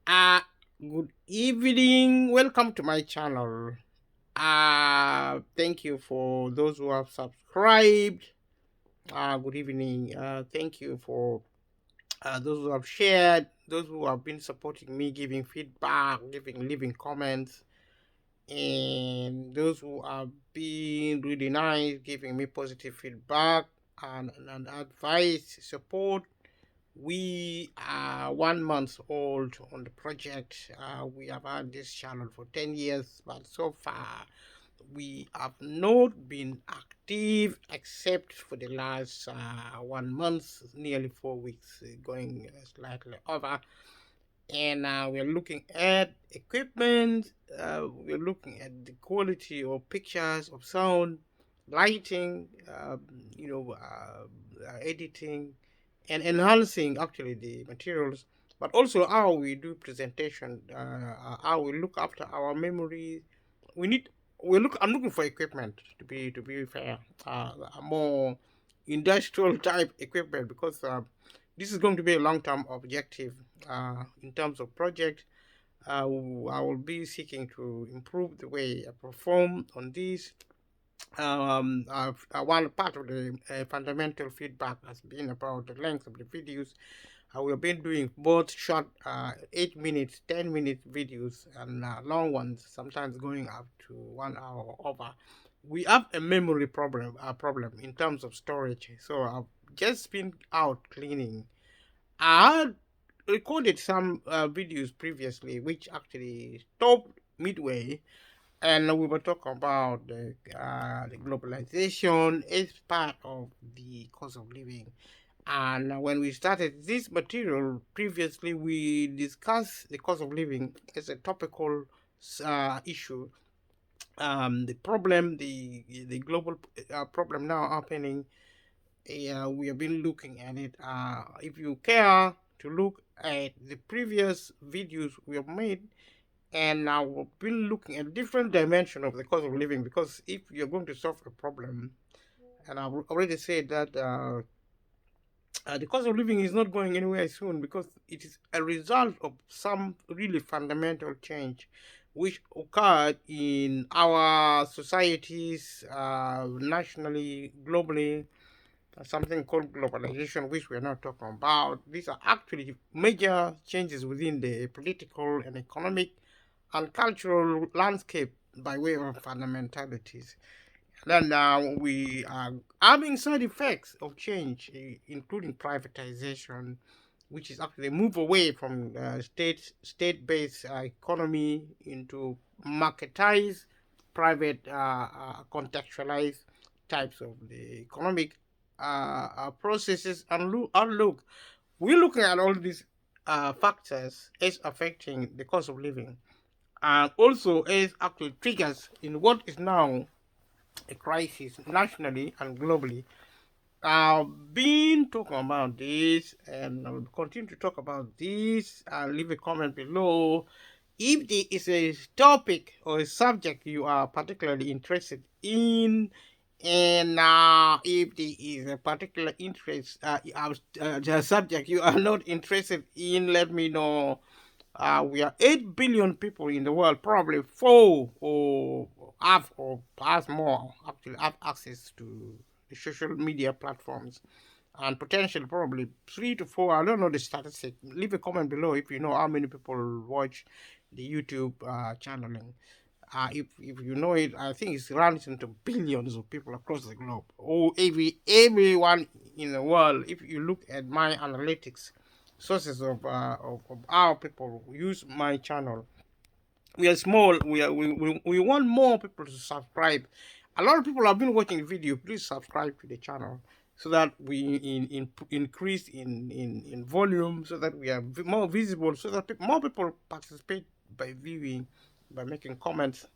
Uh, Good evening. Welcome to my channel. Thank you for those who have subscribed. Good evening. Thank you for those who have shared, those who have been supporting me, giving feedback, leaving comments, and those who have been really nice, giving me positive feedback and advice, support. We are 1 month old on the project. We have had this channel for 10 years, but so far we have not been active except for the last 1 month, nearly 4 weeks, going slightly over. And we're looking at equipment, we're looking at the quality of pictures, of sound, lighting, editing, and enhancing actually the materials, but also how we do presentation, how we look after our memory. We need we look. I'm looking for equipment to be fair, more industrial type equipment because this is going to be a long term objective in terms of project. I will be seeking to improve the way I perform on this. One part of the fundamental feedback has been about the length of the videos. We have been doing both short 8 minutes, 10-minute videos and long ones, sometimes going up to 1 hour or over. We have a memory problem in terms of storage. So I've just been out cleaning. I had recorded some videos previously which actually stopped midway, and we were talking about the globalization is part of the cost of living. And when we started this material previously, we discussed the cost of living as a topical issue. The problem, the global problem now happening. We have been looking at it. If you care to look at the previous videos we have made, and now we've been looking at different dimension of the cost of living, because if you're going to solve a problem, and I've already said that the cost of living is not going anywhere soon because it is a result of some really fundamental change which occurred in our societies, nationally, globally, something called globalization, which we're not talking about. These are actually major changes within the political and economic and cultural landscape by way of fundamentalities. Then we are having side effects of change, including privatization, which is actually a move away from state-based economy into marketized, private, contextualized types of the economic processes and outlook. We're looking at all these factors as affecting the cost of living, and also as actually triggers in what is now a crisis nationally and globally. I've been talking about this and I'll continue to talk about this. Leave a comment below. If there is a topic or a subject you are particularly interested in, and if there is a particular interest, the subject you are not interested in, let me know. We are 8 billion people in the world, probably 4 or perhaps more actually have access to the social media platforms, and potentially probably 3 to 4. I don't know the statistic. Leave a comment below if you know how many people watch the YouTube channeling. If you know it, I think it's runs into billions of people across the globe. Everyone in the world. If you look at my analytics, sources of how people use my channel, we are small. We want more people to subscribe. A lot of people have been watching the video. Please subscribe to the channel so that we increase in volume, so that we are more visible, so that more people participate by viewing, by making comments,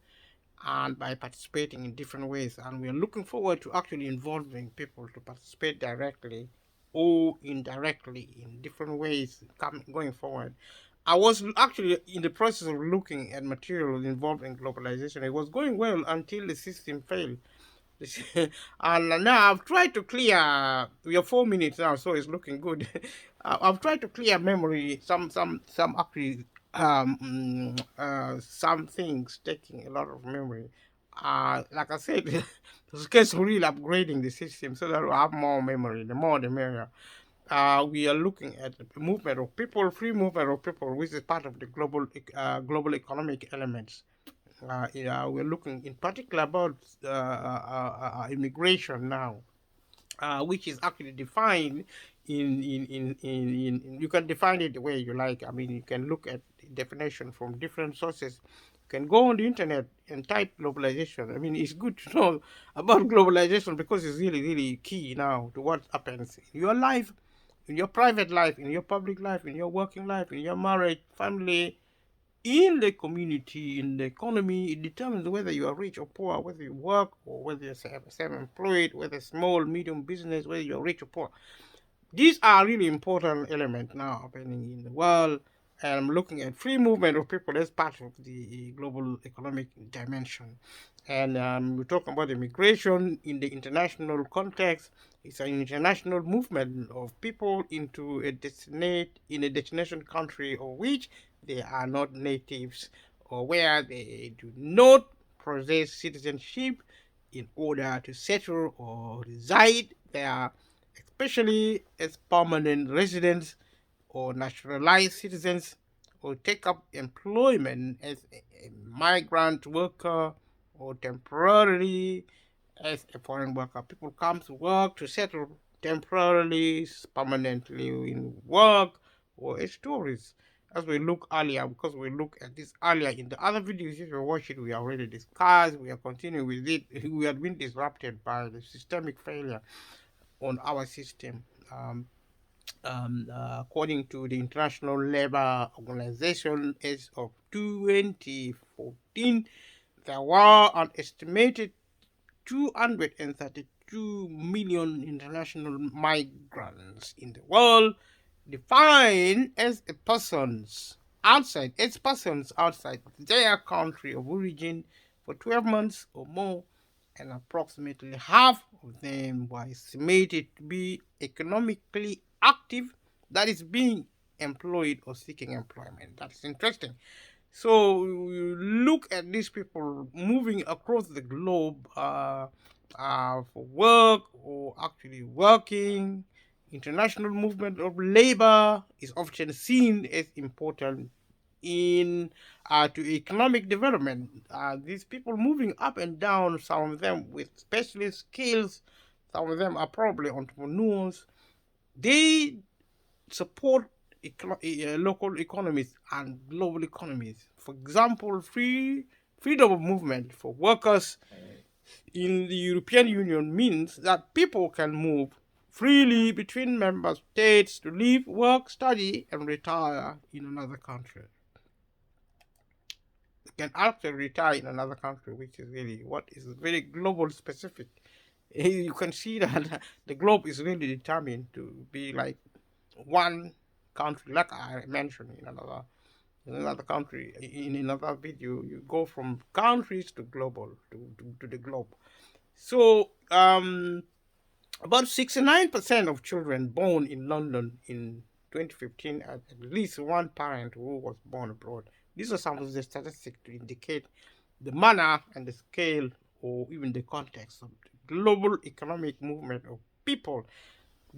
and by participating in different ways. And we are looking forward to actually involving people to participate directly or indirectly in different ways going forward. I was actually in the process of looking at materials involved in globalization. It was going well until the system failed. And now I've tried to clear. We are 4 minutes now, so it's looking good. I've tried to clear memory. Some actually some things taking a lot of memory. Like I said, there's a case of really upgrading the system so that we have more memory. The more the merrier. We are looking at the movement of people, free movement of people, which is part of the global economic elements. Yeah, we're looking in particular about immigration now, which is actually defined in you can define it the way you like. I mean, you can look at the definition from different sources. You can go on the internet and type globalization. I mean, it's good to know about globalization because it's really, really key now to what happens in your life, in your private life, in your public life, in your working life, in your marriage, family, in the community, in the economy. It determines whether you are rich or poor, whether you work or whether you're self-employed, whether small, medium business, whether you're rich or poor. These are really important elements now happening in the world. And I'm looking at free movement of people as part of the global economic dimension. And we're talking about immigration in the international context. It's an international movement of people into a destination country of which they are not natives or where they do not possess citizenship in order to settle or reside there, especially as permanent residents or naturalized citizens, or take up employment as a migrant worker or temporarily as a foreign worker. People come to work to settle temporarily, permanently in work, or as tourists. As we look earlier, because we look at this earlier in the other videos, if you watch it, we already discussed, we are continuing with it. We have been disrupted by the systemic failure on our system. According to the International Labour Organization, as of 2014, there were an estimated 232 million international migrants in the world, defined as persons outside their country of origin for 12 months or more, and approximately half of them were estimated to be economically active, that is, being employed or seeking employment. That's interesting. So you look at these people moving across the globe for work or actually working. International movement of labor is often seen as important in to economic development. These people moving up and down, some of them with specialist skills, some of them are probably entrepreneurs. They support local economies and global economies. For example, freedom of movement for workers in the European Union means that people can move freely between member states to live, work, study, and retire in another country. They can actually retire in another country, which is really what is very global specific. You can see that the globe is really determined to be like one country, like I mentioned in another country, in another video. You go from countries to global to the globe. So about 69% of children born in London in 2015 had at least one parent who was born abroad. These are some of the statistics to indicate the manner and the scale or even the context of the global economic movement of people.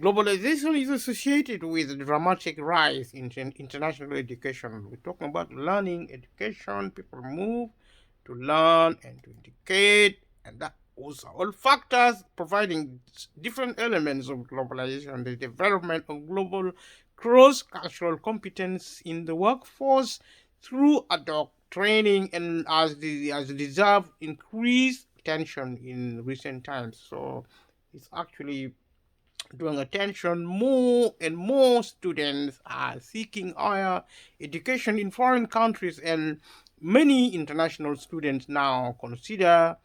Globalization is associated with a dramatic rise in international education. We're talking about learning, education. People move to learn and to educate, and that was all factors providing different elements of globalization, the development of global cross-cultural competence in the workforce through ad hoc training and as deserved increased attention in recent times. So it's actually drawing attention. More and more students are seeking higher education in foreign countries, and many international students now consider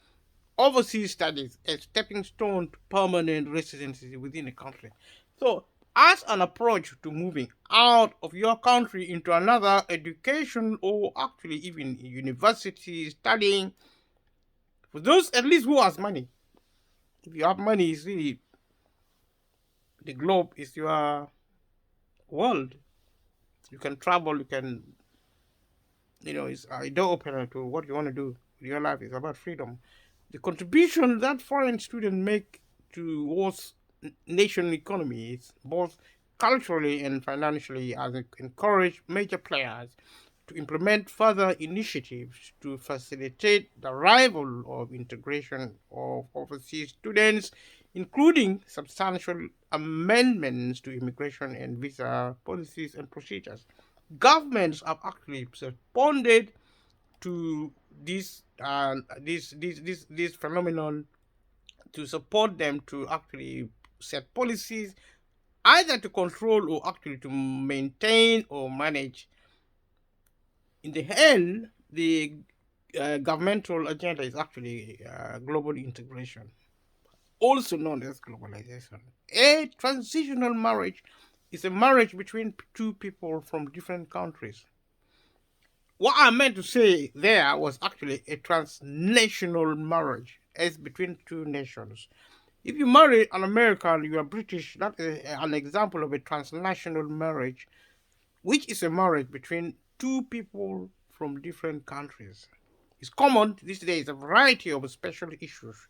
overseas studies a stepping stone to permanent residency within a country. So, as an approach to moving out of your country into another education or actually even university studying, for those at least who has money, if you have money, it's really the globe is your world. You can travel, you can it's a door opener to what you want to do with your life. It's about freedom. The contribution that foreign students make towards nation economies, both culturally and financially, has encouraged major players to implement further initiatives to facilitate the arrival of integration of overseas students, including substantial amendments to immigration and visa policies and procedures. Governments have actually responded to this phenomenon to support them to actually set policies either to control or actually to maintain or manage. In the end, the governmental agenda is actually global integration, also known as globalization. A transitional marriage is a marriage between two people from different countries. What I meant to say there was actually a transnational marriage, as between two nations. If you marry an American, you are British. That is an example of a transnational marriage, which is a marriage between two people from different countries. It's common these days. A variety of special issues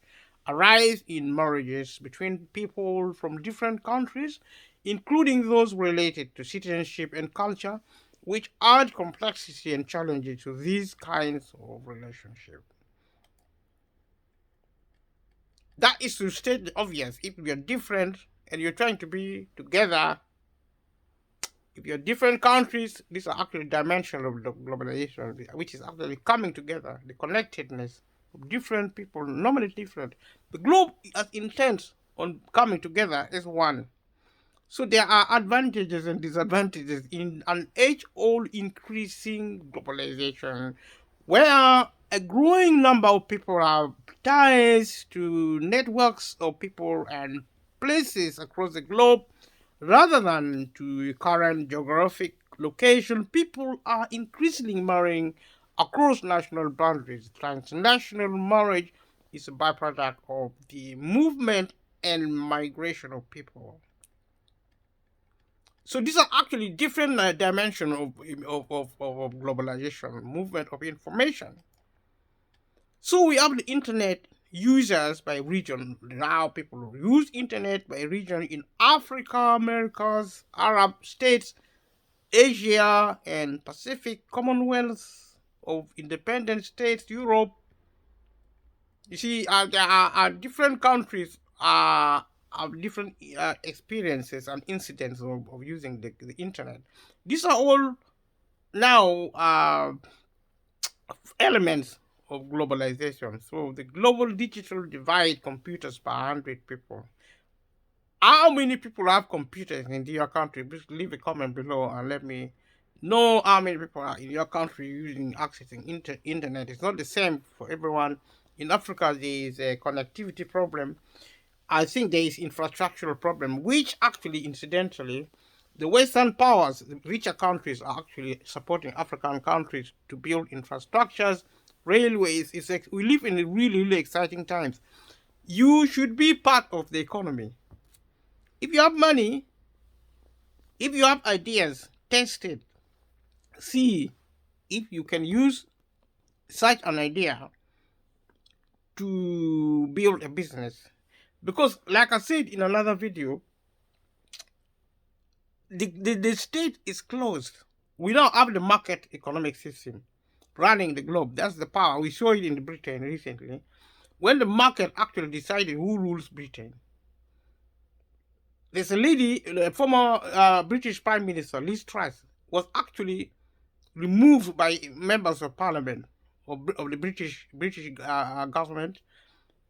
arise in marriages between people from different countries, including those related to citizenship and culture, which add complexity and challenges to these kinds of relationships. That is to state the obvious. If we are different and you're trying to be together, if you're different countries, these are actually dimensions of globalization, which is actually coming together, the connectedness of different people, normally different. The globe is intent on coming together as one. So there are advantages and disadvantages in an age-old increasing globalization, where a growing number of people have ties to networks of people and places across the globe rather than to current geographic location. People are increasingly marrying across national boundaries. Transnational marriage is a byproduct of the movement and migration of people. So these are actually different dimensions of globalization, movement of information. So we have the internet users by region. Now people use internet by region in Africa, Americas, Arab states, Asia and Pacific, Commonwealth of independent states, Europe. You see, there are different countries have different experiences and incidents of using the internet. These are all now elements of globalization. So the global digital divide, computers per 100 people. How many people have computers in your country? Please leave a comment below and let me know how many people are in your country accessing internet. It's not the same for everyone. In Africa, there is a connectivity problem. I think there is infrastructural problem, which actually, incidentally, the Western powers, the richer countries, are actually supporting African countries to build infrastructures, railways. We live in really, really exciting times. You should be part of the economy. If you have money, if you have ideas, test it. See if you can use such an idea to build a business. Because, like I said in another video, the state is closed. We don't have the market economic system running the globe. That's the power. We saw it in Britain recently, when the market actually decided who rules Britain. There's a lady, a former British Prime Minister, Liz Truss, was actually removed by members of Parliament of the British government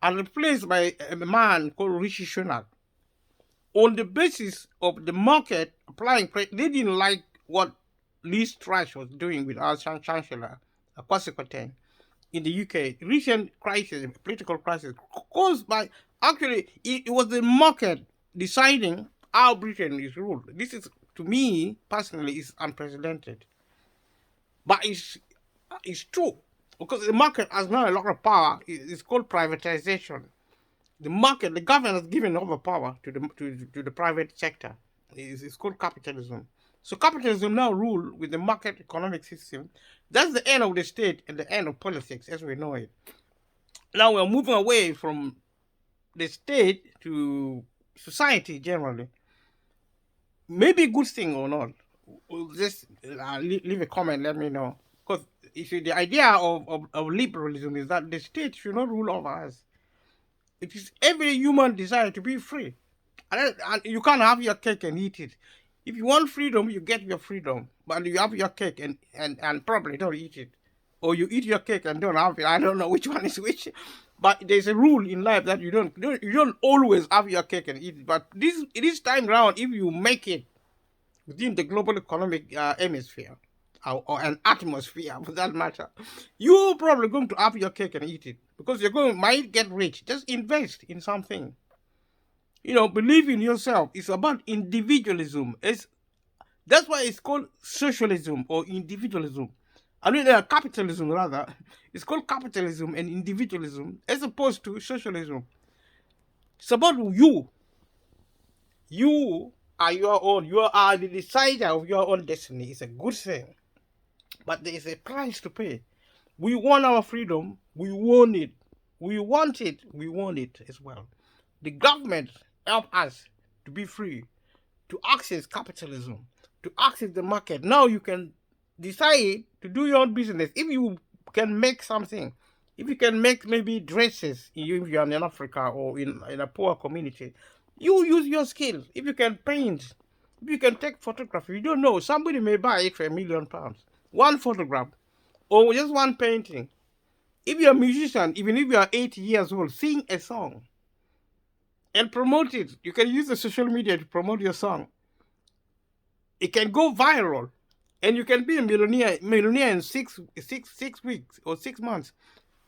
and replaced by a man called Rishi Sunak. On the basis of the market applying, they didn't like what Liz Truss was doing with our Chancellor, Kwasi Kwarteng, in the UK. Recent crisis, political crisis, caused by, actually, it was the market deciding how Britain is ruled. This is, to me, personally, is unprecedented. But it's true, because the market has now a lot of power. It's called privatization. The market, the government has given over power to the private sector. It's called capitalism. So capitalism now rule with the market economic system. That's the end of the state and the end of politics as we know it. Now we're moving away from the state to society generally. Maybe a good thing or not. Just leave a comment, let me know. Because you see, the idea of liberalism is that the state should not rule over us. It is every human desire to be free. And you can't have your cake and eat it. If you want freedom, you get your freedom. But you have your cake and probably don't eat it. Or you eat your cake and don't have it. I don't know which one is which. But there's a rule in life that you don't always have your cake and eat it. But this time round, if you make it within the global economic hemisphere, or an atmosphere for that matter, you're probably going to have your cake and eat it because might get rich. Just invest in something. Believe in yourself. It's about individualism. That's why it's called socialism or individualism. I mean, capitalism rather. It's called capitalism and individualism as opposed to socialism. It's about you. You are your own. You are the decider of your own destiny. It's a good thing. But there is a price to pay. We want our freedom. We want it. We want it. We want it as well. The government help us to be free, to access capitalism, to access the market. Now you can decide to do your own business. If you can make something, if you can make maybe dresses, if you're in Africa or in a poor community, you use your skills. If you can paint, if you can take photography, you don't know, somebody may buy it for £1 million. One photograph or just one painting. If you're a musician, even if you are 80 years old, sing a song and promote it. You can use the social media to promote your song. It can go viral, and you can be a millionaire in 6 weeks or 6 months.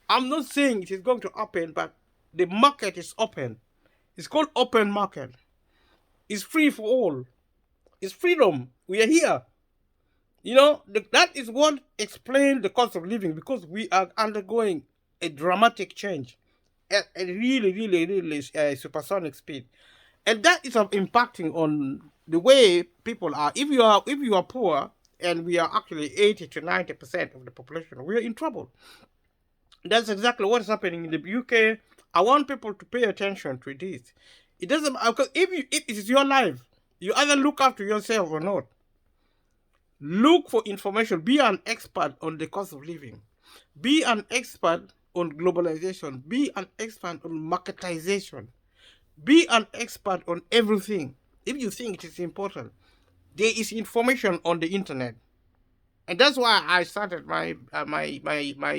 I'm not saying it is going to happen, but the market is open. It's called open market. It's free for all. It's freedom. We are here. That is what explains the cost of living, because we are undergoing a dramatic change at a really, really, really supersonic speed. And that is impacting on the way people are. If you are poor, and we are actually 80 to 90% of the population, we are in trouble. That's exactly what is happening in the UK. I want people to pay attention to this. It doesn't, because if it is your life, you either look after yourself or not. Look for information. Be an expert on the cost of living. Be an expert on globalization. Be an expert on marketization. Be an expert on everything. If you think it is important, there is information on the internet, and that's why I started my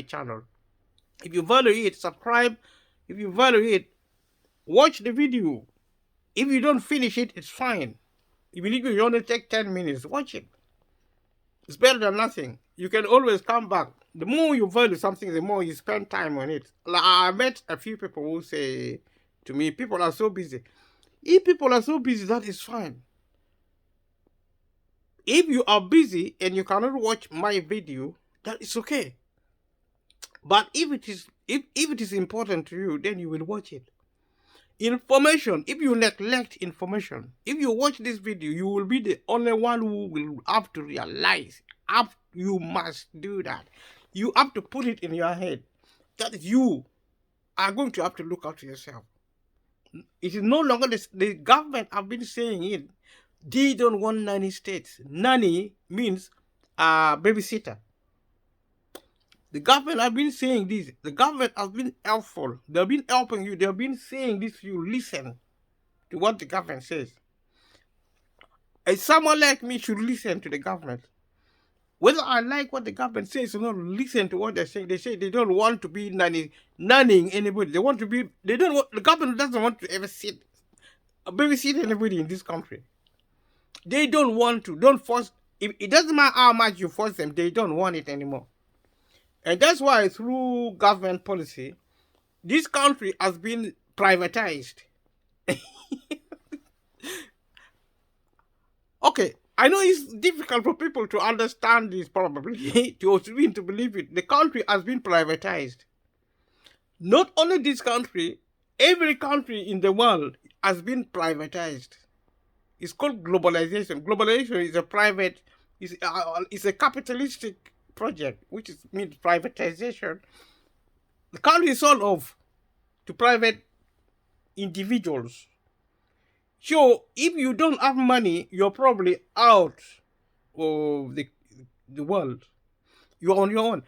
channel. If you value it, subscribe. If you value it, watch the video. If you don't finish it, it's fine. Even if you only take 10 minutes, watch it. It's better than nothing. You can always come back. The more you value something, the more you spend time on it. Like, I met a few people who say to me, people are so busy. If people are so busy, that is fine. If you are busy and you cannot watch my video, that is okay. But if it is important to you, then you will watch it. Information, if you neglect information, if you watch this video, you will be the only one who will have to realize, you must do that. You have to put it in your head that you are going to have to look after yourself. It is no longer the government have been saying it. They don't want nanny states. Nanny means babysitter. The government have been saying this. The government has been helpful. They have been helping you. They have been saying this. You listen to what the government says. And someone like me should listen to the government. Whether I like what the government says or not, listen to what they're saying. They say they don't want to be nannying anybody. The government doesn't want to ever babysit anybody in this country. They don't want to. Don't force. It doesn't matter how much you force them. They don't want it anymore. And that's why through government policy, this country has been privatized. Okay, I know it's difficult for people to understand this probably, to believe it. The country has been privatized. Not only this country, every country in the world has been privatized. It's called globalization. Globalization is a private, is a capitalistic project, which is means privatization. The country is sold off to private individuals. So if you don't have money, you're probably out of the world. You're on your own.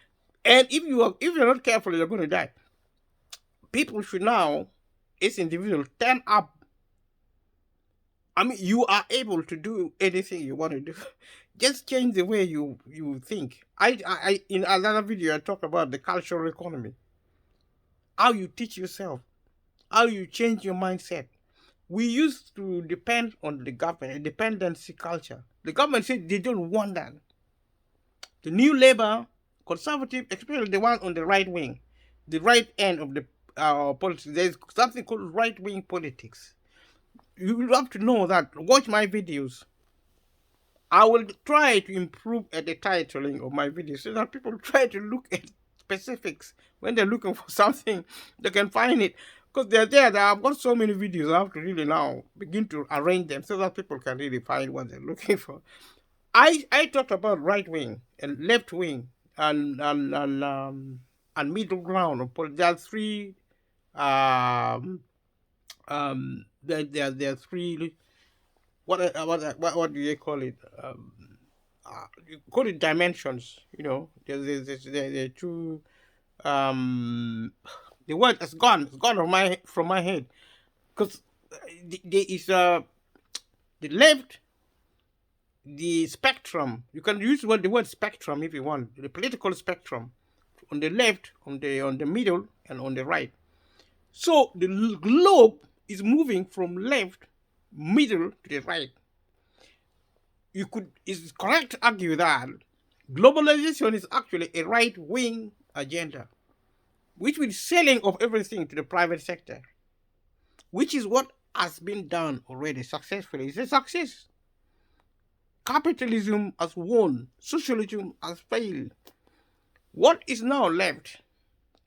And if you're not careful, you're going to die. People should now, as individuals, turn up. I mean, you are able to do anything you want to do. Just change the way you think. I in another video I talk about the cultural economy. How you teach yourself, how you change your mindset. We used to depend on the government, a dependency culture. The government said they don't want that. The new Labour, conservative, especially the one on the right wing, the right end of the politics, there's something called right wing politics. You have to know that. Watch my videos. I will try to improve at the titling of my videos so that people try to look at specifics when they're looking for something. They can find it because they're there. I've got so many videos. I have to really now begin to arrange them so that people can really find what they're looking for. I talked about right wing and left wing and middle ground. There are three. There are three. What do they call it? You call it dimensions. You know, there are two. The word has gone. It's gone from my head because there is the left, the spectrum. You can use the word spectrum if you want. The political spectrum on the left, on the middle, and on the right. So the globe is moving from left, middle to the right. It's correct to argue that globalization is actually a right-wing agenda, which means selling of everything to the private sector, which is what has been done already successfully. It's a success. Capitalism has won. Socialism has failed. What is now left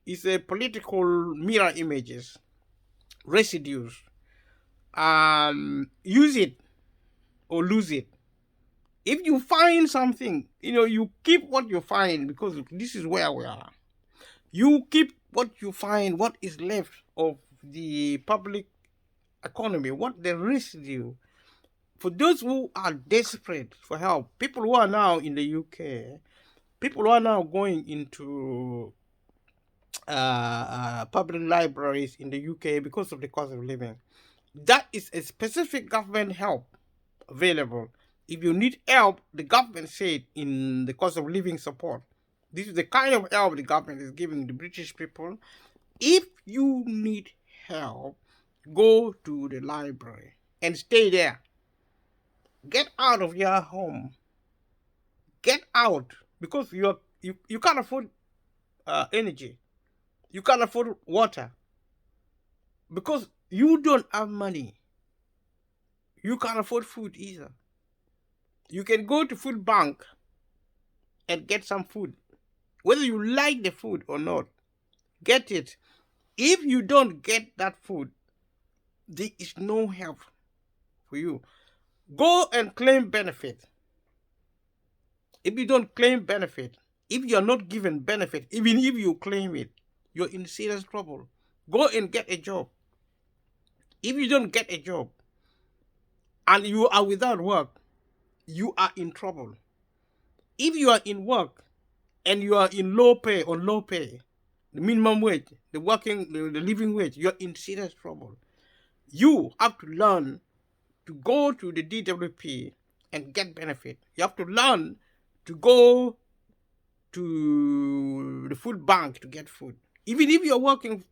is a political mirror images, residues. Use it or lose it. If you find something, you keep what you find because this is where we are. You keep what you find, what is left of the public economy, what the residue. For those who are desperate for help, people who are now in the UK, people who are now going into public libraries in the UK because of the cost of living, that is a specific government help available. If you need help, the government said in the cost of living support, this is the kind of help the government is giving the British people. If you need help, go to the library and stay there. Get out of your home. Get out because you can't afford energy. You can't afford water because you don't have money. You can't afford food either. You can go to food bank and get some food. Whether you like the food or not, get it. If you don't get that food, there is no help for you. Go and claim benefit. If you don't claim benefit, if you are not given benefit, even if you claim it, you're in serious trouble. Go and get a job. If you don't get a job and you are without work, you are in trouble. If you are in work and you are in low pay, the minimum wage, the living wage, you're in serious trouble. You have to learn to go to the DWP and get benefit. You have to learn to go to the food bank to get food. Even if you're working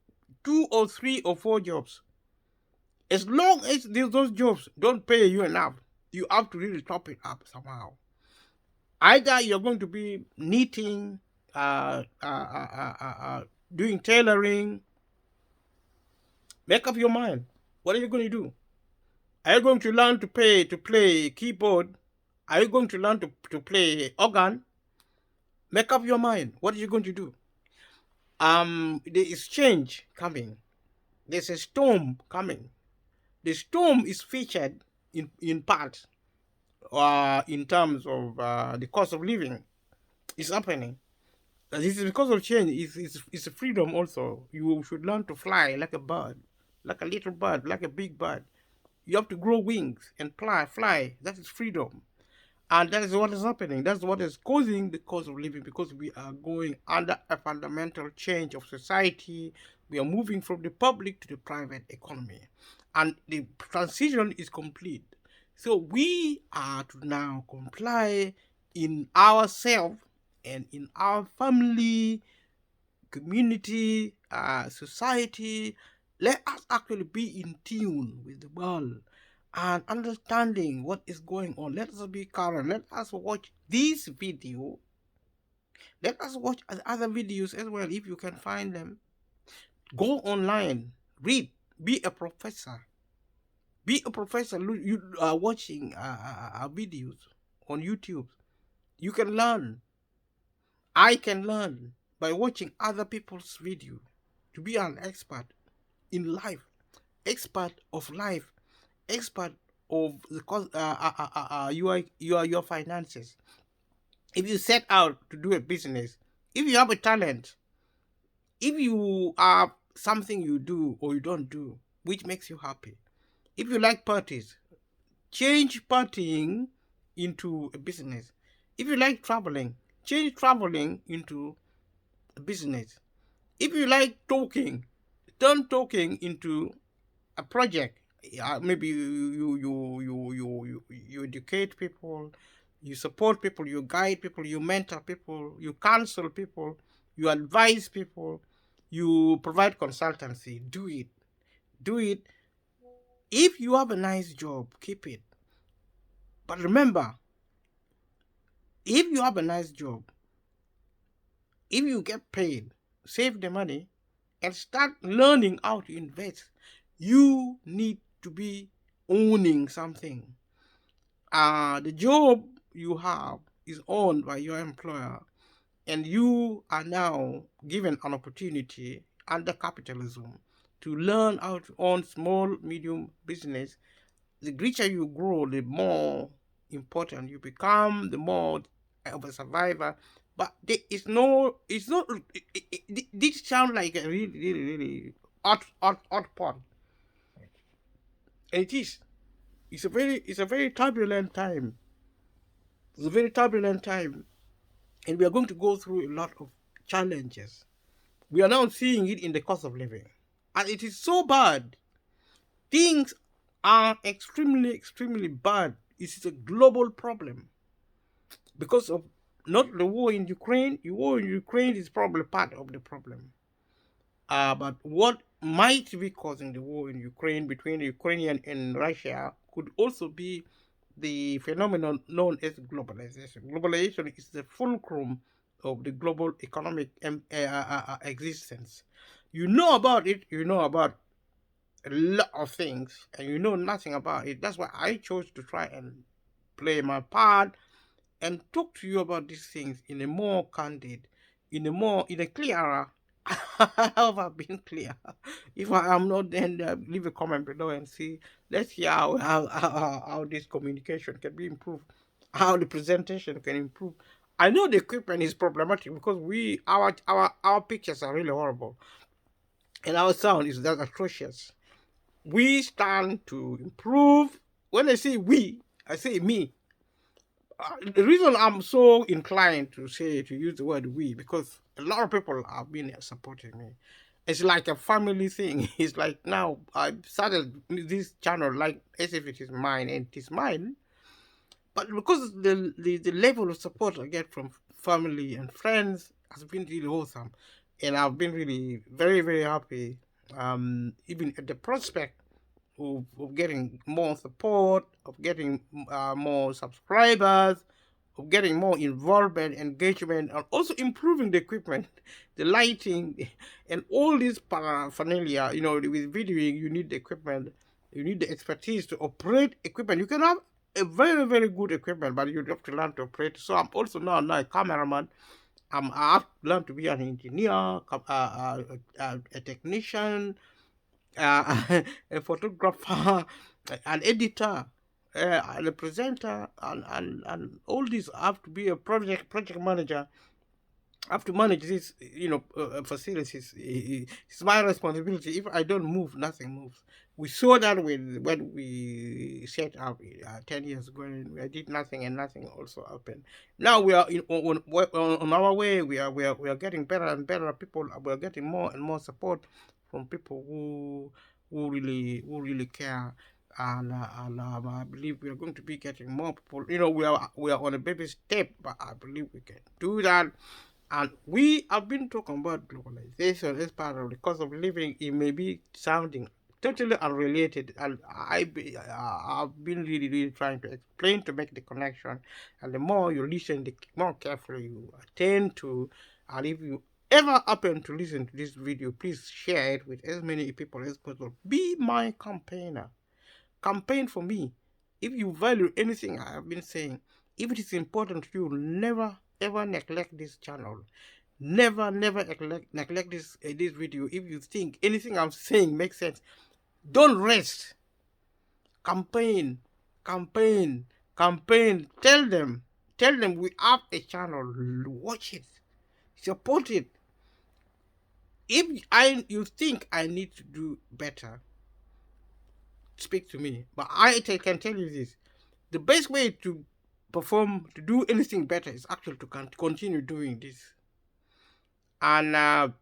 2 or 3 or 4 jobs, as long as those jobs don't pay you enough, you have to really top it up somehow. Either you're going to be knitting, doing tailoring. Make up your mind. What are you going to do? Are you going to learn to play keyboard? Are you going to learn to play organ? Make up your mind. What are you going to do? There is change coming. There's a storm coming. The storm is featured in part, in terms of the cost of living is happening. This is because of change. It's a freedom also. You should learn to fly like a bird, like a little bird, like a big bird. You have to grow wings and fly. That is freedom. And that is what is happening. That's what is causing the cost of living, because we are going under a fundamental change of society. We are moving from the public to the private economy. And the transition is complete. So we are to now comply in ourselves and in our family, community, society. Let us actually be in tune with the world and understanding what is going on. Let us be current. Let us watch this video. Let us watch other videos as well if you can find them. Go online, read, be a professor. Be a professor. You are watching videos on YouTube. You can learn. I can learn by watching other people's video to be an expert in life, expert of life, expert of the your finances. If you set out to do a business, if you have a talent, if you have something you do or you don't do which makes you happy, if you like parties, change partying into a business. If you like traveling, change traveling into a business. If you like talking, turn talking into a project. Maybe you educate people, you support people, you guide people, you mentor people, you counsel people, you advise people, you provide consultancy. Do it. Do it. If you have a nice job, keep it. But remember, if you have a nice job, if you get paid, save the money and start learning how to invest. You need to be owning something. The job you have is owned by your employer, and you are now given an opportunity under capitalism to learn how to own small, medium business. The richer you grow, the more important you become, the more of a survivor. But it's not. This sounds like a really odd part, and it is. It's a very turbulent time. It's a very turbulent time, and we are going to go through a lot of challenges. We are now seeing it in the cost of living, and it is so bad. Things are extremely bad. It is a global problem because of not the war in Ukraine. The war in Ukraine is probably part of the problem. But what might be causing the war in Ukraine between the Ukrainian and Russia could also be the phenomenon known as globalization. Globalization is the fulcrum of the global economic existence. You know about it, you know about a lot of things, and you know nothing about it. That's why I chose to try and play my part and talk to you about these things in a more candid, in a clearer. I hope I've been clear. If I am not, then leave a comment below and see. Let's see how this communication can be improved, how the presentation can improve. I know the equipment is problematic because our pictures are really horrible, and our sound is that atrocious. We stand to improve. When I say we, I say me. The reason I'm so inclined to use the word we, because a lot of people have been supporting me. It's like a family thing. It's like now I started this channel like as if it is mine, and it is mine. But because the level of support I get from family and friends has been really awesome, and I've been really very happy. Even at the prospect of getting more support, of getting more subscribers, of getting more involvement, engagement, and also improving the equipment, the lighting, and all this paraphernalia. You know, with videoing, you need the equipment, you need the expertise to operate equipment. You can have a very good equipment, but you have to learn to operate. So I'm also now a cameraman. I have learned to be an engineer, a technician, a photographer, an editor. the presenter, and all these have to be a project manager, have to manage this, facilities. It's my responsibility. If I don't move, nothing moves. We saw that when we set up 10 years ago, and we did nothing, and nothing also happened. Now we are on our way. We are getting better and better. People, we are getting more and more support from people who really care. And I believe we are going to be getting more people. We are on a baby step, but I believe we can do that. And we have been talking about globalization as part of the cost of living. It may be sounding totally unrelated, and I've been really trying to explain to make the connection. And the more you listen, the more carefully you attend to. And if you ever happen to listen to this video, please share it with as many people as possible. Be my campaigner. Campaign for me. If you value anything I have been saying, if it is important to you, never ever neglect this channel. Never neglect this video. If you think anything I'm saying makes sense, don't rest. Campaign. Tell them we have a channel. Watch it. Support it. If you think I need to do better, speak to me. But I can tell you this: the best way to perform, to do anything better, is actually to continue doing this. And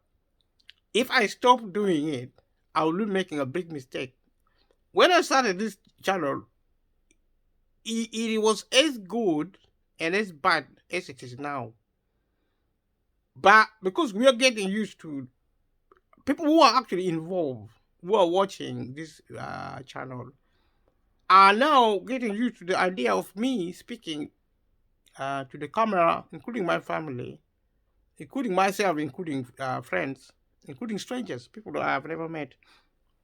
if I stop doing it, I will be making a big mistake. When I started this channel, it was as good and as bad as it is now. But because we are getting used to people who are actually involved, who are watching this channel, are now getting used to the idea of me speaking to the camera, including my family, including myself, including friends, including strangers, people that I have never met,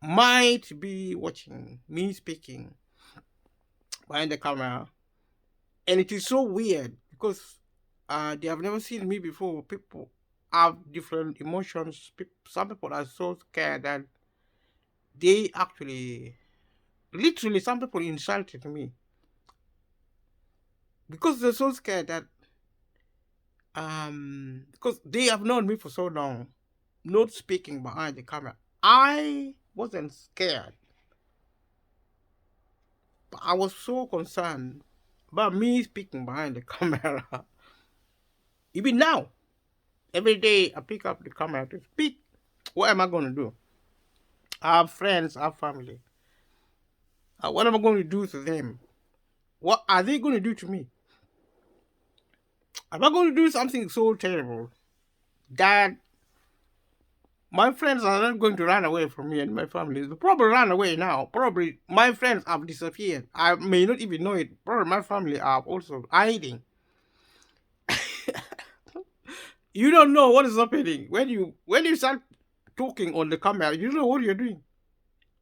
might be watching me speaking behind the camera. And it is so weird because they have never seen me before. People have different emotions. Some people are so scared that they actually, literally, some people insulted me because they're so scared that because they have known me for so long, not speaking behind the camera. I wasn't scared, but I was so concerned about me speaking behind the camera. Even now, every day I pick up the camera to speak. What am I going to do? I have friends, I have family. What am I going to do to them? What are they going to do to me? Am I going to do something so terrible that my friends are not going to run away from me and my family? They'll probably run away now. Probably my friends have disappeared. I may not even know it. Probably my family are also hiding. You don't know what is happening. When you start talking on the camera, you don't know what you're doing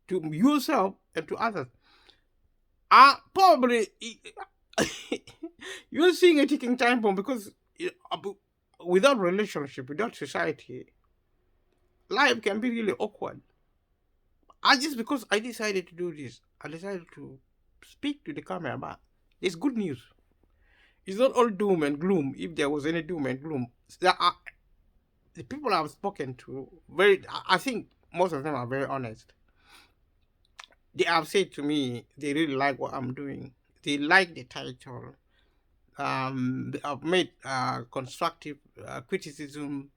to yourself and to others. Probably you're seeing a ticking time bomb because without relationship, without society, life can be really awkward. Because I decided to do this, I decided to speak to the camera, but it's good news. It's not all doom and gloom. If there was any doom and gloom, the people I've spoken to, I think most of them are very honest. They have said to me they really like what I'm doing. They like the title. They have made constructive criticism.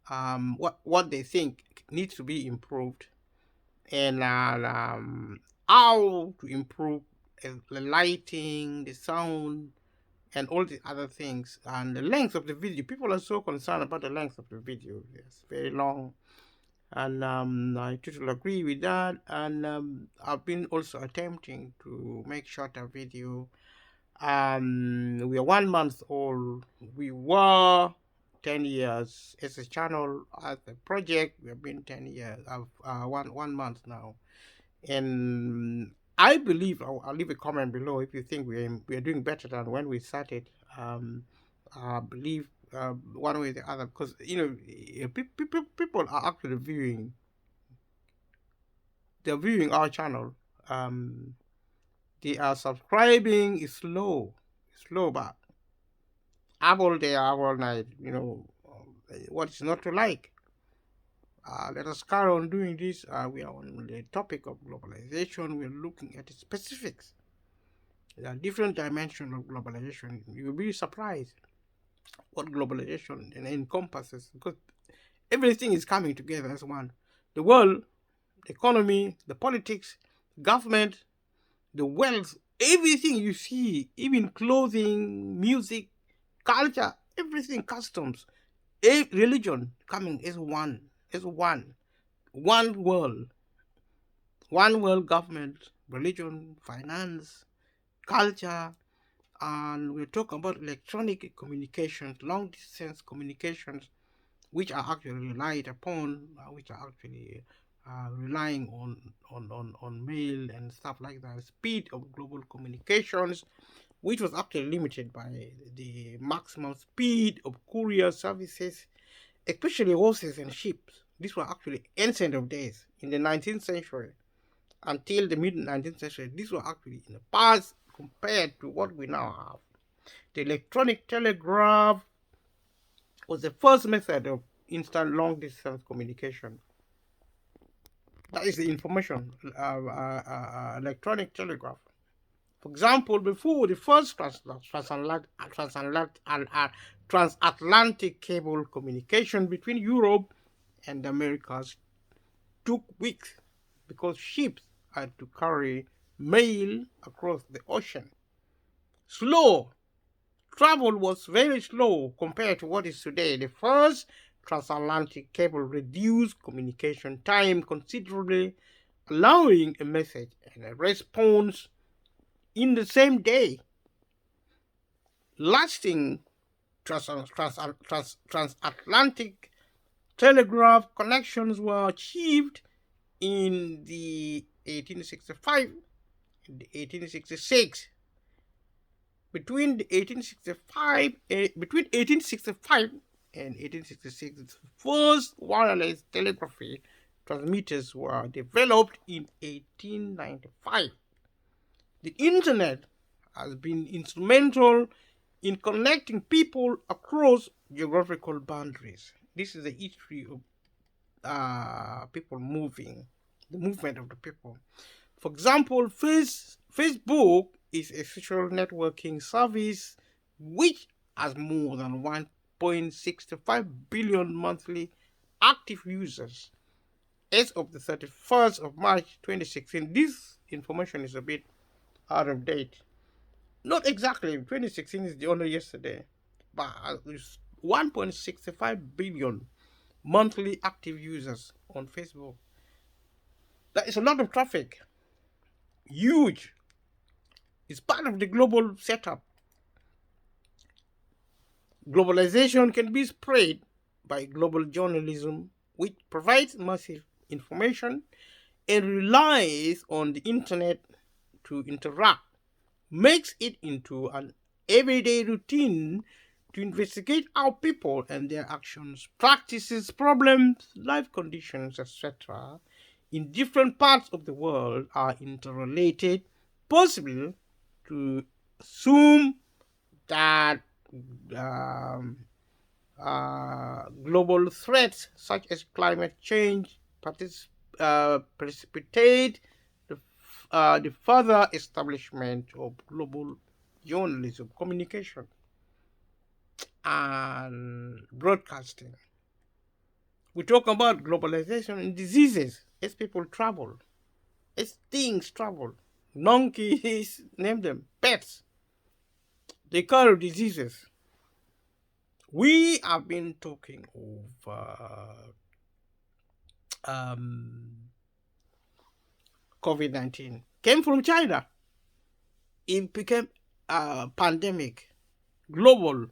What they think needs to be improved, and how to improve the lighting, the sound, and all the other things, and the length of the video. People are so concerned about the length of the video. It's very long, and I totally agree with that. And I've been also attempting to make shorter video. We are 1 month old. We were 10 years as a channel, as a project. We have been 10 years, 1 month now. And I believe, I'll leave a comment below if you think we are doing better than when we started. I believe one way or the other, because people are actually viewing. They're viewing our channel. They are subscribing is slow, but up all day, up all night. What is not to like? Let us carry on doing this. We are on the topic of globalization. We're looking at the specifics. There are different dimensions of globalization. You'll be surprised what globalization encompasses, because everything is coming together as one. The world, the economy, the politics, government, the wealth, everything you see, even clothing, music, culture, everything, customs, religion coming as one, one world, government, religion, finance, culture, and we talk about electronic communications, long distance communications, which are actually relied upon, which are actually relying on mail and stuff like that. Speed of global communications, which was actually limited by the maximum speed of courier services, especially horses and ships. These were actually ancient of days in the 19th century until the mid 19th century. These were actually in the past compared to what we now have. The electronic telegraph was the first method of instant long distance communication. That is the information, electronic telegraph. For example, before the first transatlantic cable communication between Europe and the Americas took weeks, because ships had to carry mail across the ocean. Slow. Travel was very slow compared to what is today. The first transatlantic cable reduced communication time considerably, allowing a message and a response in the same day. Lasting transatlantic telegraph connections were achieved in the 1865 and the 1866. Between 1865 and 1866, the first wireless telegraphy transmitters were developed in 1895. The internet has been instrumental in connecting people across geographical boundaries. This is the history of people moving, the movement of the people. For example, Facebook is a social networking service which has more than 1.65 billion monthly active users as of the 31st of March 2016. This information is a bit out of date. Not exactly, 2016 is the only yesterday, but 1.65 billion monthly active users on Facebook. That is a lot of traffic. Huge. It's part of the global setup. Globalization can be spread by global journalism, which provides massive information and relies on the internet to interact, makes it into an everyday routine to investigate how people and their actions, practices, problems, life conditions, etc., in different parts of the world are interrelated, possible to assume that global threats such as climate change precipitate the further establishment of global journalism, communication, and broadcasting. We talk about globalization and diseases as people travel, as things travel. Monkeys, name them, pets, they carry diseases. We have been talking of COVID-19. Came from China. It became a pandemic, global,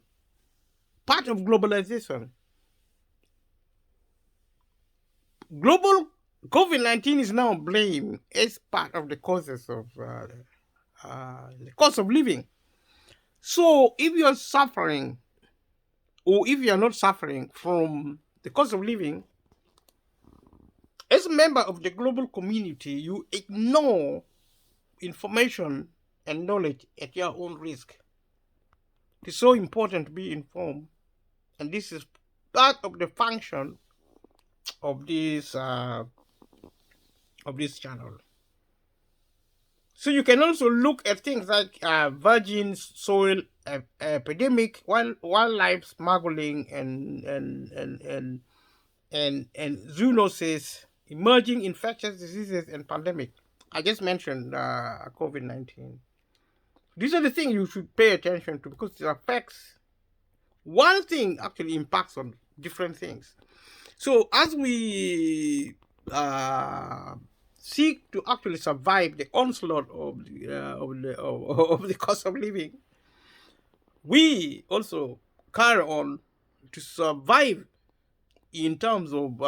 part of globalization. Global COVID-19 is now blamed as part of the causes of the cost of living. So if you're suffering, or if you're not suffering from the cost of living, as a member of the global community, you ignore information and knowledge at your own risk. It is so important to be informed, and this is part of the function of this channel. So you can also look at things like virgin soil epidemic, wildlife smuggling, and zoonosis, emerging infectious diseases, and pandemic. I just mentioned COVID-19. These are the things you should pay attention to because it affects one thing actually impacts on different things. So as we seek to actually survive the onslaught of the cost of living, we also carry on to survive in terms of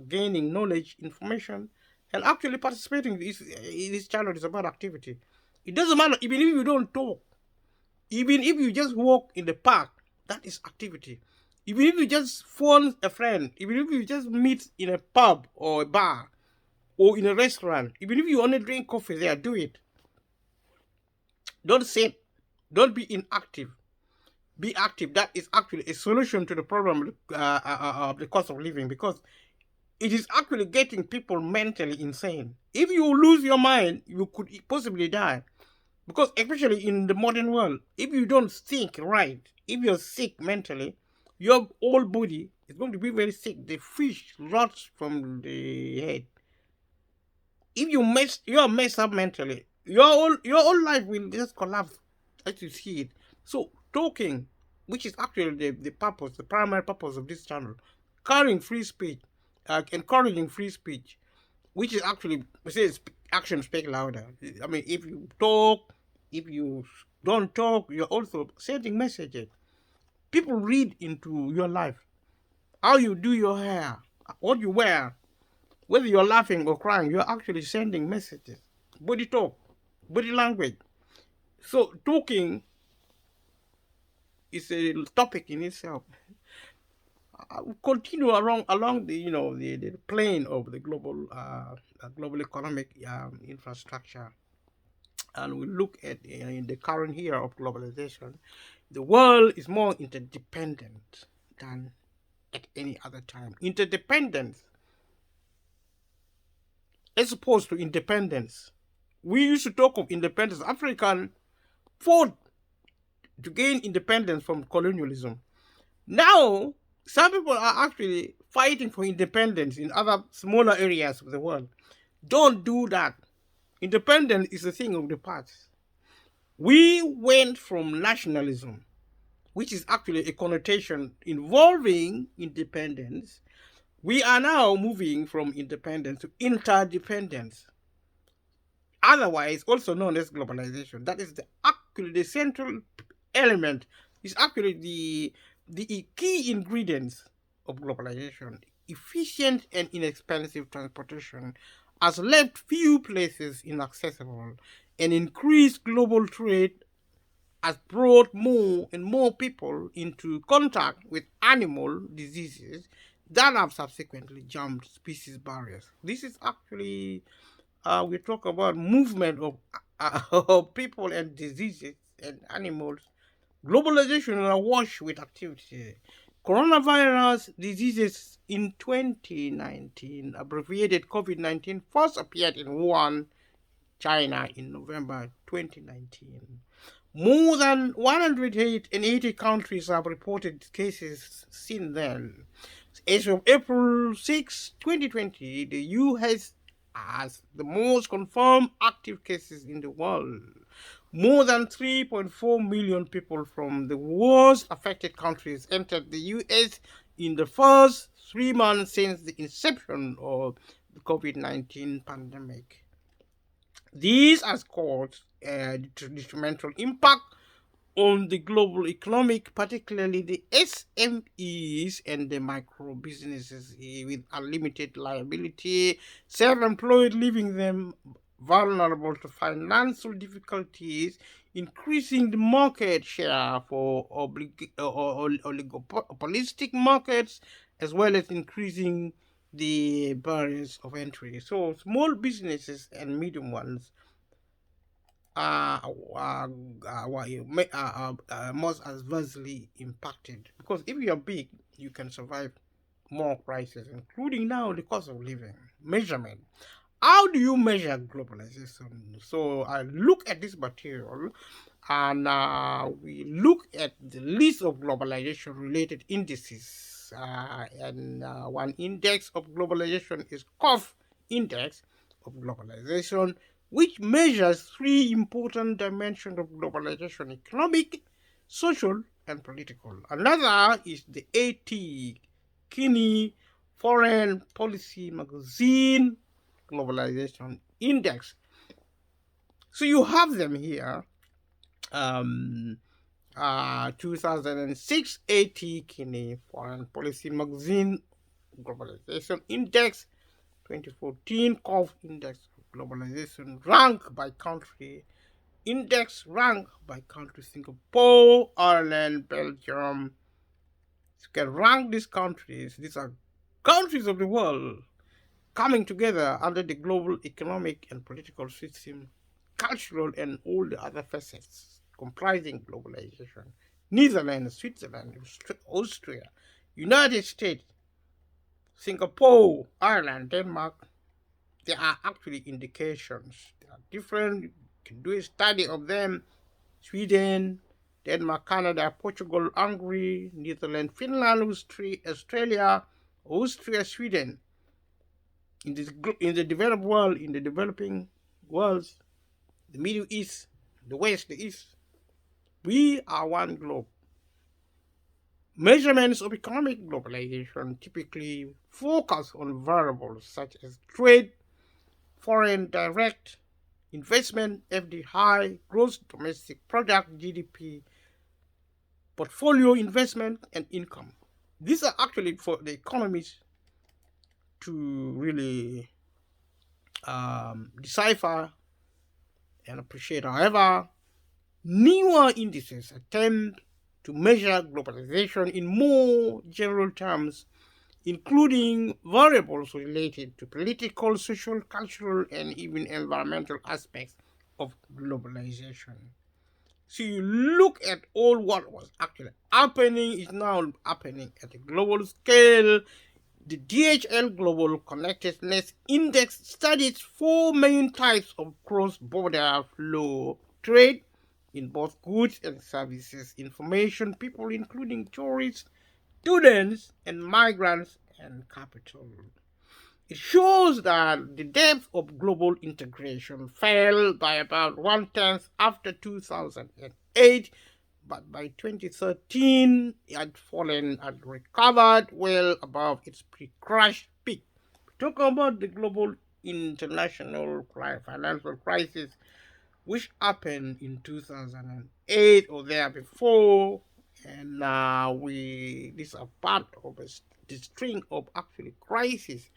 gaining knowledge, information, and actually participating in this channel is about activity. It doesn't matter, even if you don't talk, even if you just walk in the park, that is activity. Even if you just phone a friend, even if you just meet in a pub or a bar or in a restaurant, even if you only drink coffee there, do it. Don't sit. Don't be inactive. Be active. That is actually a solution to the problem of the cost of living, because it is actually getting people mentally insane. If you lose your mind, you could possibly die. Because especially in the modern world, if you don't think right, if you're sick mentally, your whole body is going to be very sick. The fish rots from the head. If you're messed up mentally, your whole life will just collapse as you see it. So talking, which is actually the purpose, the primary purpose of this channel, carrying free speech, encouraging free speech, which is actually, we say, actions speak louder. I mean, if you talk, if you don't talk, you're also sending messages. People read into your life. How you do your hair, what you wear, whether you're laughing or crying, you're actually sending messages. Body talk, body language. So talking is a topic in itself. I will continue along the plane of the global economic infrastructure, and we look at in the current era of globalization, the world is more interdependent than at any other time. Interdependence as opposed to independence. We used to talk of independence. African fought to gain independence from colonialism. Now, some people are actually fighting for independence in other smaller areas of the world. Don't do that. Independence is a thing of the past. We went from nationalism, which is actually a connotation involving independence. We are now moving from independence to interdependence, otherwise also known as globalization. That is actually the central element, is actually the key ingredients of globalization. Efficient and inexpensive transportation has left few places inaccessible, and increased global trade has brought more and more people into contact with animal diseases that have subsequently jumped species barriers. This is actually, we talk about movement of people and diseases and animals. Globalization are awash with activity. Coronavirus diseases in 2019, abbreviated COVID-19, first appeared in Wuhan, China in November 2019. More than 180 countries have reported cases since then. As of April 6, 2020, the US has the most confirmed active cases in the world. More than 3.4 million people from the worst affected countries entered the US in the first 3 months since the inception of the COVID-19 pandemic. These has caused a detrimental impact on the global economic, particularly the SMEs and the micro businesses with unlimited liability, self-employed, leaving them vulnerable to financial difficulties, increasing the market share for oligopolistic markets, as well as increasing the barriers of entry. So small businesses and medium ones most adversely impacted. Because if you are big, you can survive more crises, including now the cost of living. Measurement. How do you measure globalization? So I look at this material and we look at the list of globalization related indices. And one index of globalization is COF index of globalization, which measures three important dimensions of globalization: economic, social, and political. Another is the A.T. Kinney Foreign Policy Magazine Globalization Index. So you have them here. 2006 A.T. Kinney Foreign Policy Magazine Globalization Index, 2014 COF Index Globalization rank by country, index rank by country: Singapore, Ireland, Belgium. You can rank these countries. These are countries of the world coming together under the global economic and political system, cultural and all the other facets comprising globalization. Netherlands, Switzerland, Austria, United States, Singapore, Ireland, Denmark. There are actually indications. They are different. You can do a study of them. Sweden, Denmark, Canada, Portugal, Hungary, Netherlands, Finland, Australia, Austria, Sweden. In the developed world, in the developing worlds, the Middle East, the West, the East, we are one globe. Measurements of economic globalization typically focus on variables such as trade, foreign direct investment, FDI, gross domestic product, GDP, portfolio investment, and income. These are actually for the economies to really decipher and appreciate. However, newer indices attempt to measure globalization in more general terms, including variables related to political, social, cultural, and even environmental aspects of globalization. So you look at all what was actually happening is now happening at a global scale. The DHL Global Connectedness Index studies four main types of cross-border flow trade in both goods and services, information, people, including tourists, students, and migrants, and capital. It shows that the depth of global integration fell by about 1/10 after 2008, but by 2013 it had fallen and recovered well above its pre-crash peak. We talk about the global international financial crisis, which happened in 2008 or there before, and these are part of the string of actually crises,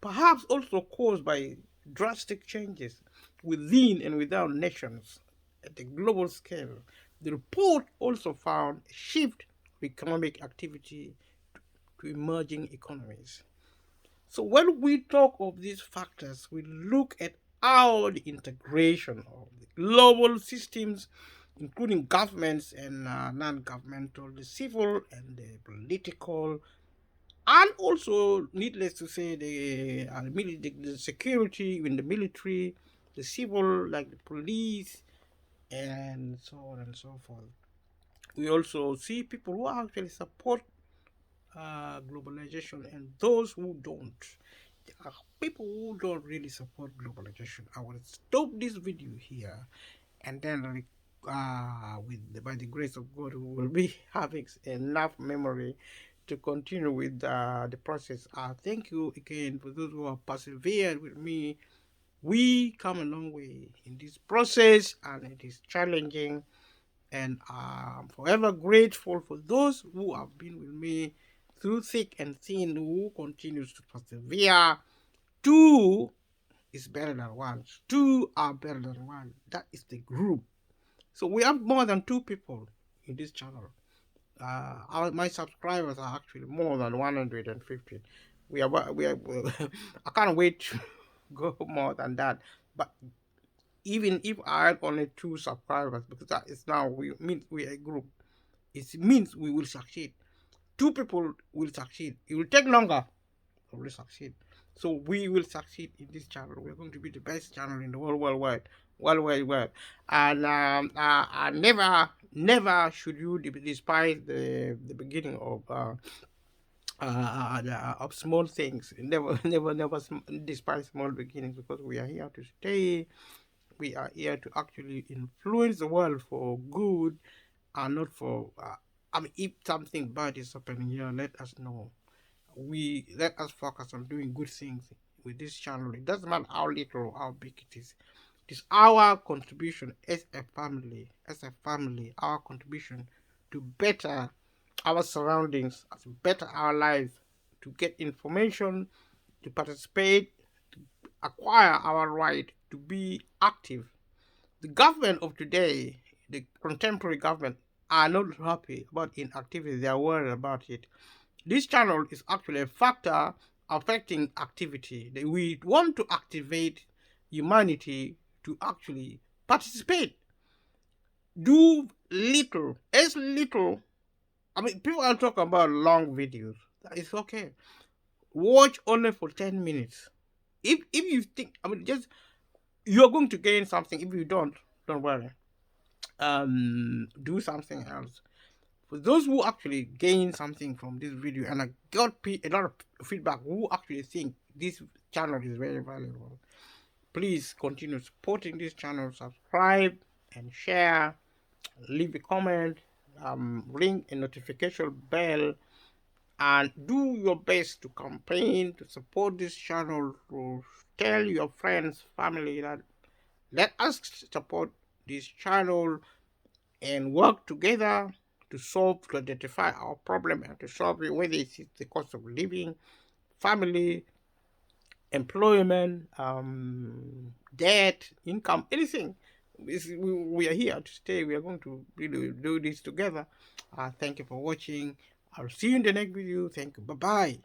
perhaps also caused by drastic changes within and without nations at the global scale. The report also found a shift of economic activity to emerging economies. So when we talk of these factors, we look at how the integration of the global systems, including governments and non-governmental, the civil and the political, and also, needless to say, the security in the military, the civil, like the police, and so on and so forth. We also see people who actually support globalization and those who don't. There are people who don't really support globalization. I will stop this video here, and then by the grace of God, we will be having enough memory to continue with the process. Thank you again for those who have persevered with me. We come a long way in this process, and it is challenging, and I'm forever grateful for those who have been with me through thick and thin, who continues to persevere. Two is better than one. Two are better than one. That is the group. So we have more than 2 people in this channel. My subscribers are actually more than 150. We are I can't wait to go more than that. But even if I had only 2 subscribers, because that is now we means we are a group, it means we will succeed. 2 people will succeed. It will take longer, but we'll succeed. So we will succeed in this channel. We're going to be the best channel in the world, worldwide. And never should you despise the beginning of small things. Never, never despise small beginnings, because we are here to stay. We are here to actually influence the world for good, and not for. I mean, if something bad is happening here, let us know. Let us focus on doing good things with this channel. It doesn't matter how little or how big it is. It is our contribution as a family. Our contribution to better our surroundings, to better our lives, to get information, to participate, to acquire our right to be active. The government of today, the contemporary government, are not happy about inactivity. They are worried about it. This channel is actually a factor affecting activity. We want to activate humanity to actually participate. Do little, as little. I mean, people are talking about long videos. It's okay. Watch only for 10 minutes. If you think, I mean, just you're going to gain something. If you don't worry. Do something else. For those who actually gain something from this video, and I got a lot of feedback who actually think this channel is very valuable, please continue supporting this channel. Subscribe and share, leave a comment, ring a notification bell, and do your best to campaign to support this channel, to tell your friends, family that let us support this channel and work together to identify our problem, and to solve it, whether it's the cost of living, family, employment, debt, income, anything. We are here to stay. We are going to really do this together. Thank you for watching. I'll see you in the next video. Thank you. Bye-bye.